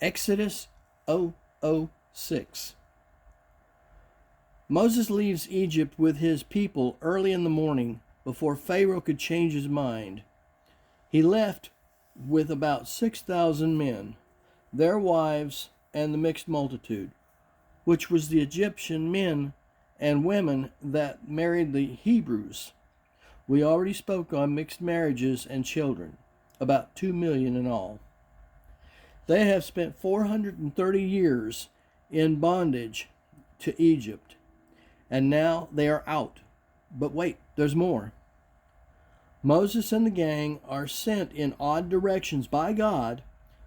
Exodus 006. Moses leaves Egypt with his people early in the morning before Pharaoh could change his mind. He left with about 6,000 men, their wives, and the mixed multitude, which was the Egyptian men and women that married the Hebrews. We already spoke on mixed marriages and children, about 2 million in all. They have spent 430 years in bondage to Egypt, and now they are out. But wait, there's more. Moses and the gang are sent in odd directions by God,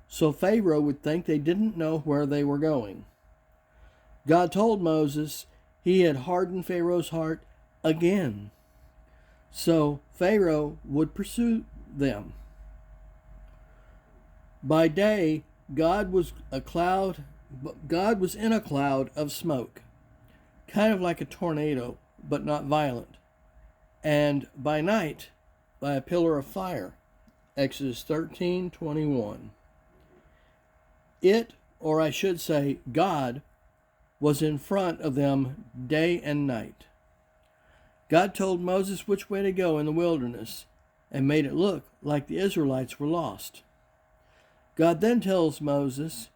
so Pharaoh would think they didn't know where they were going. God told Moses he had hardened Pharaoh's heart again, so Pharaoh would pursue them. By day, God was in a cloud of smoke, kind of like a tornado, but not violent. And by night, by a pillar of fire. Exodus 13:21. It, or I should say, God, was in front of them day and night. God told Moses which way to go in the wilderness and made it look like the Israelites were lost. God then tells Moses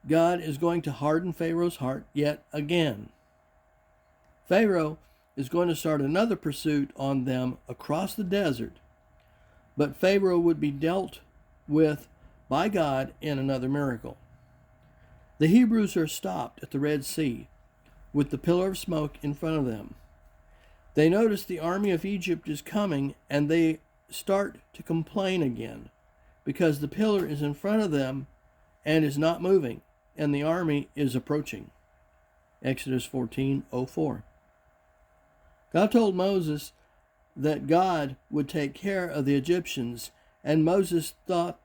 God is going to harden Pharaoh's heart yet again. Pharaoh is going to start another pursuit on them across the desert, but Pharaoh would be dealt with by God in another miracle. The Hebrews are stopped at the Red Sea with the pillar of smoke in front of them. They notice the army of Egypt is coming, and they start to complain again because the pillar is in front of them and is not moving, and the army is approaching. Exodus 14:04. God told Moses that God would take care of the Egyptians, and Moses thought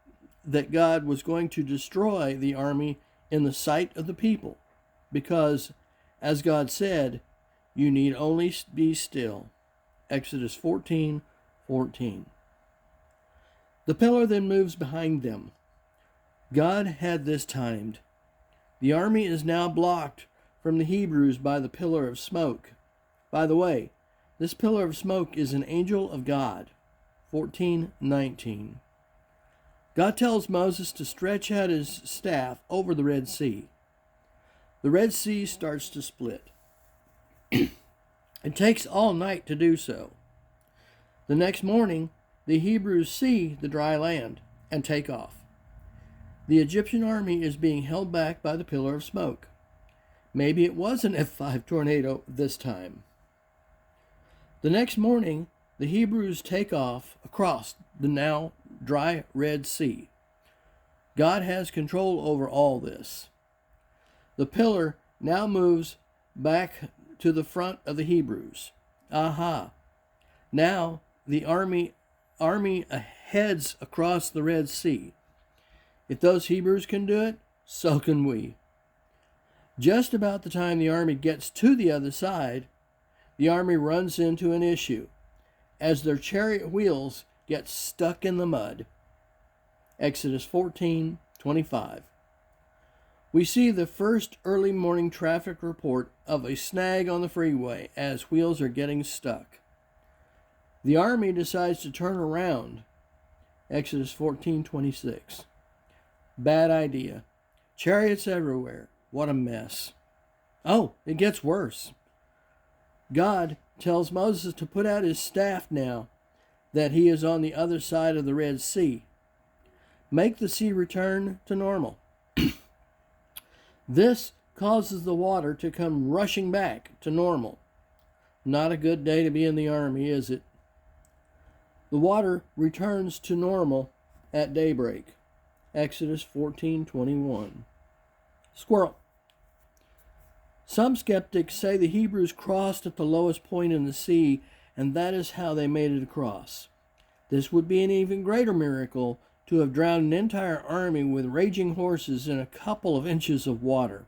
that God was going to destroy the army in the sight of the people, because, as God said, you need only be still. Exodus 14:14. The pillar then moves behind them. God had this timed. The army is now blocked from the Hebrews by the pillar of smoke. By the way, this pillar of smoke is an angel of God. 14:19. God tells Moses to stretch out his staff over the Red Sea. The Red Sea starts to split. It takes all night to do so. The next morning, the Hebrews see the dry land and take off. The Egyptian army is being held back by the pillar of smoke. Maybe it was an F5 tornado this time. The next morning, the Hebrews take off across the now dry Red Sea. God has control over all this. The pillar now moves back to the front of the Hebrews. Aha! Now the army heads across the Red Sea. If those Hebrews can do it, so can we. Just about the time the army gets to the other side, the army runs into an issue as their chariot wheels get stuck in the mud. Exodus 14:25. We see the first early morning traffic report of a snag on the freeway as wheels are getting stuck. The army decides to turn around. Exodus 14:26. Bad idea. Chariots everywhere. What a mess. Oh, it gets worse. God tells Moses to put out his staff now that he is on the other side of the Red Sea. Make the sea return to normal. This causes the water to come rushing back to normal. Not a good day to be in the army, is it? The water returns to normal at daybreak. Exodus 14:21. Squirrel. Some skeptics say the Hebrews crossed at the lowest point in the sea, and that is how they made it across. This would be an even greater miracle to have drowned an entire army with raging horses in a couple of inches of water.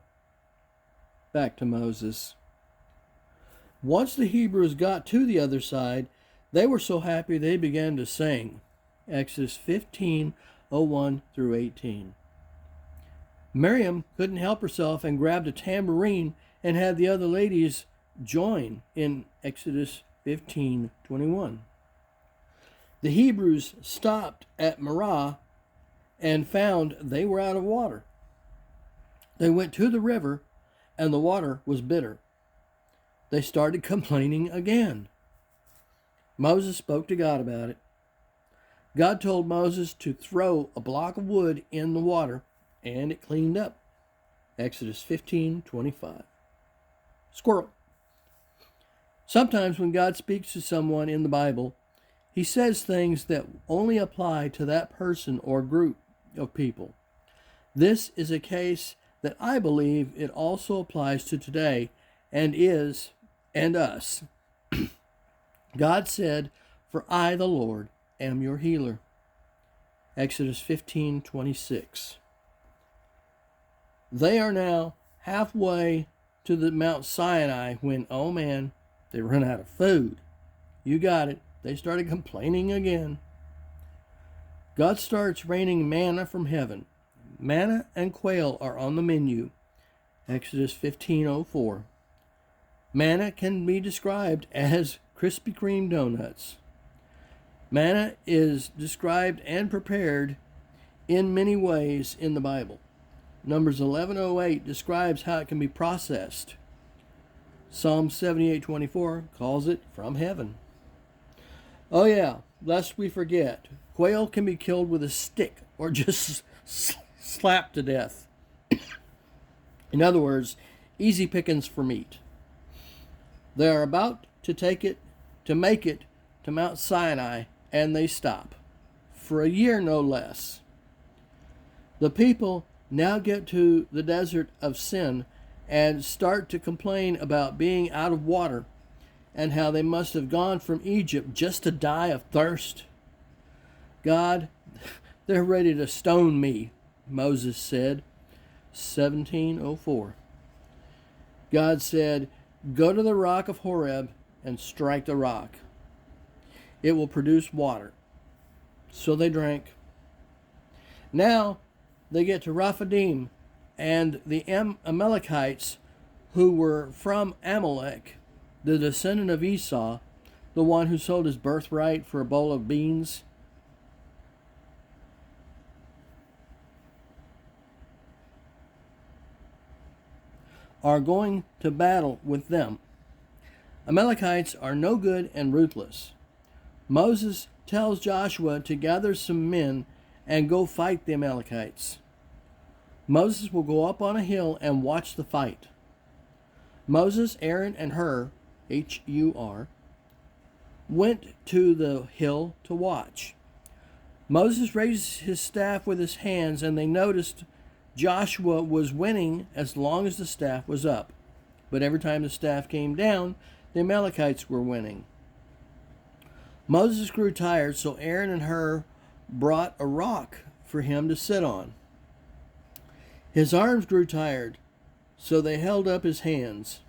Back to Moses. Once the Hebrews got to the other side, they were so happy they began to sing. Exodus 15:01 through 18. Miriam couldn't help herself and grabbed a tambourine and had the other ladies join in Exodus 15:21. The Hebrews stopped at Marah and found they were out of water. They went to the river and the water was bitter. They started complaining again. Moses spoke to God about it. God told Moses to throw a block of wood in the water, and it cleaned up. Exodus 15:25. Squirrel. Sometimes when God speaks to someone in the Bible, he says things that only apply to that person or group of people. This is a case that I believe it also applies to today and us. God said, "For I, the Lord, am your healer." Exodus 15:26. They are now halfway to the Mount Sinai when, oh man, they run out of food. You got it. They started complaining again. God starts raining manna from heaven. Manna and quail are on the menu. Exodus 15:04. Manna can be described as Krispy Kreme donuts. Manna is described and prepared in many ways in the Bible. Numbers 11:08 describes how it can be processed. Psalm 78:24 calls it from heaven. Oh yeah, lest we forget, quail can be killed with a stick or just slapped to death. In other words, easy pickings for meat. They are about to make it to Mount Sinai, and they stop. For a year, no less. The people now get to the desert of Sin and start to complain about being out of water and how they must have gone from Egypt just to die of thirst. God, they're ready to stone me, Moses said. 17:04. God said, "Go to the rock of Horeb and strike the rock. It will produce water." So they drank. Now they get to Rephidim, and the Amalekites, who were from Amalek, the descendant of Esau, the one who sold his birthright for a bowl of beans, are going to battle with them. Amalekites are no good and ruthless. Moses tells Joshua to gather some men and go fight the Amalekites. Moses will go up on a hill and watch the fight. Moses, Aaron, and Hur, H-U-R, went to the hill to watch. Moses raised his staff with his hands, and they noticed Joshua was winning as long as the staff was up. But every time the staff came down, the Amalekites were winning. Moses grew tired, so Aaron and Hur brought a rock for him to sit on. His arms grew tired, so they held up his hands.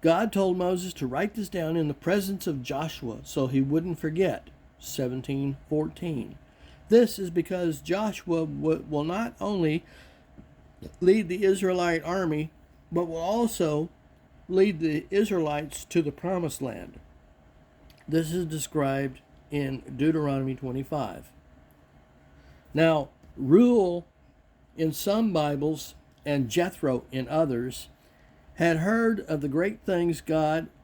God told Moses to write this down in the presence of Joshua so he wouldn't forget. 17:14. This is because Joshua will not only lead the Israelite army, but will also lead the Israelites to the promised land. This is described in Deuteronomy 25. Now, Reuel in some Bibles and Jethro in others had heard of the great things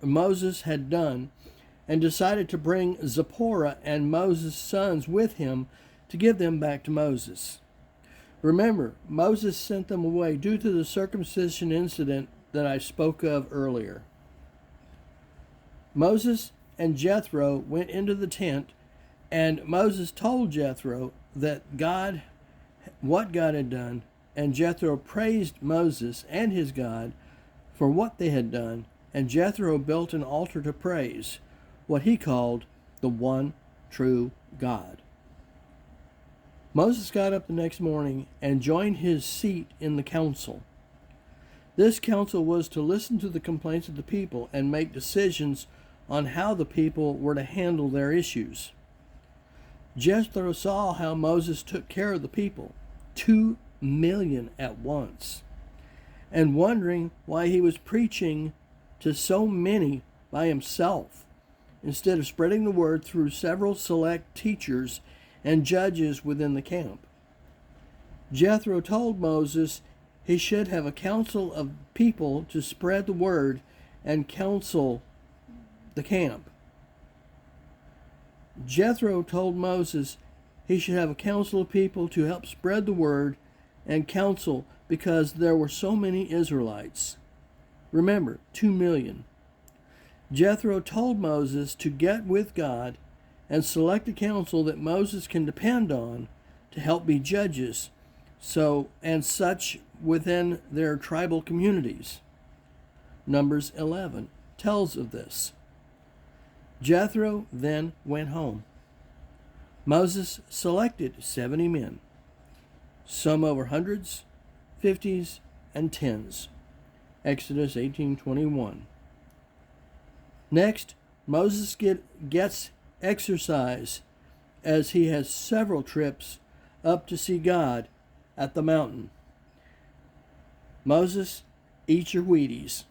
Moses had done and decided to bring Zipporah and Moses' sons with him to give them back to Moses. Remember, Moses sent them away due to the circumcision incident that I spoke of earlier. Moses and Jethro went into the tent, and Moses told Jethro that what God had done, and Jethro praised Moses and his God for what they had done, and Jethro built an altar to praise what he called the one true God. Moses got up the next morning and joined his seat in the council. This council was to listen to the complaints of the people and make decisions on how the people were to handle their issues. Jethro saw how Moses took care of the people. 2 million at once, and wondering why he was preaching to so many by himself instead of spreading the word through several select teachers and judges within the camp. Jethro told Moses he should have a council of people to spread the word and counsel the camp. Jethro told Moses he should have a council of people to help spread the word and counsel because there were so many Israelites. Remember, 2 million. Jethro told Moses to get with God and select a council that Moses can depend on to help be judges, and such within their tribal communities. Numbers 11 tells of this. Jethro then went home. Moses selected 70 men, some over hundreds, 50s, and 10s. Exodus 18:21. Next, Moses gets exercise as he has several trips up to see God at the mountain. Moses, eat your Wheaties.